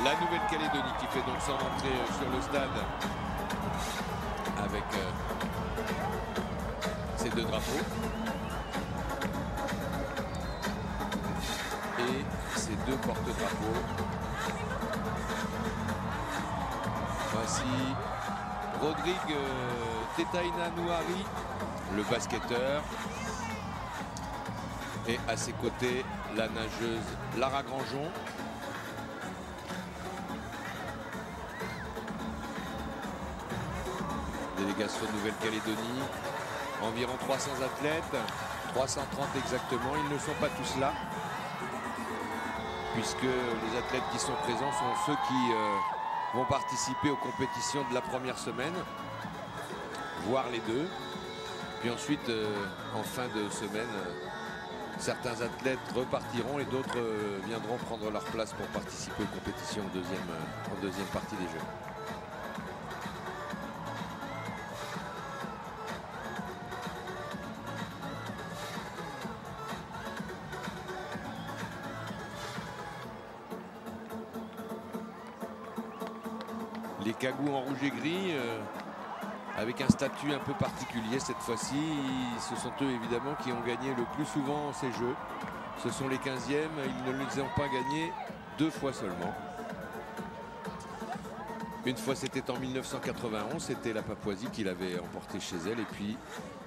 La Nouvelle-Calédonie qui fait donc son entrée sur le stade avec ses deux drapeaux et ses deux porte-drapeaux. Voici Rodrigue Tetaina-Nouari, le basketteur, et à ses côtés la nageuse Lara Grangeon. Délégation de Nouvelle-Calédonie, environ 300 athlètes, 330 exactement. Ils ne sont pas tous là, puisque les athlètes qui sont présents sont ceux qui vont participer aux compétitions de la première semaine, voire les deux. Puis ensuite, en fin de semaine, certains athlètes repartiront et d'autres viendront prendre leur place pour participer aux compétitions en deuxième partie des Jeux. Les cagous en rouge et gris, avec un statut un peu particulier cette fois-ci. Ce sont eux évidemment qui ont gagné le plus souvent ces Jeux. Ce sont les 15e, ils ne les ont pas gagnés 2 fois seulement. Une fois c'était en 1991, c'était la Papouasie qui l'avait emporté chez elle. Et puis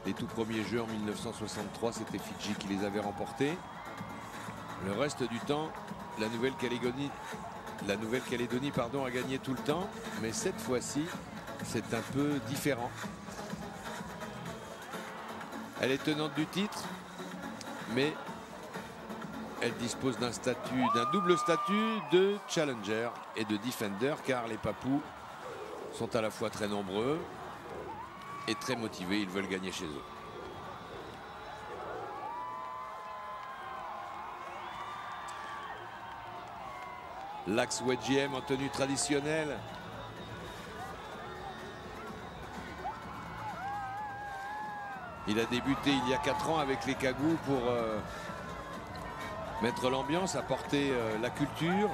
les tout premiers Jeux en 1963, c'était Fidji qui les avait remportés. Le reste du temps, la Nouvelle-Calédonie a gagné tout le temps, mais cette fois-ci, c'est un peu différent. Elle est tenante du titre, mais elle dispose d'un double statut de challenger et de defender, car les Papous sont à la fois très nombreux et très motivés. Ils veulent gagner chez eux. Lax Wedgiem en tenue traditionnelle. Il a débuté il y a 4 ans avec les Cagous pour mettre l'ambiance, apporter la culture,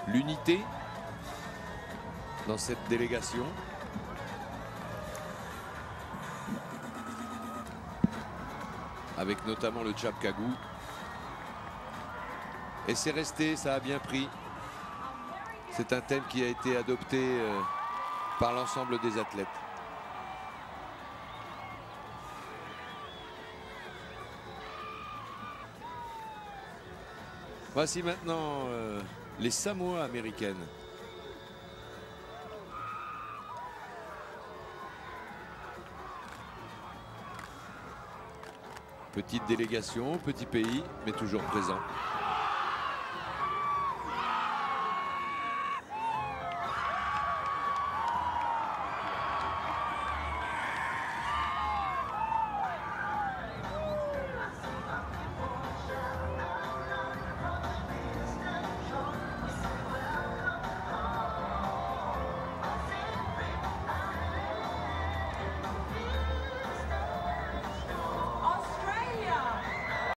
l'unité dans cette délégation. Avec notamment le Tchap Kagou. Et c'est resté, ça a bien pris. C'est un thème qui a été adopté par l'ensemble des athlètes. Voici maintenant les Samoa américaines. Petite délégation, petit pays, mais toujours présent.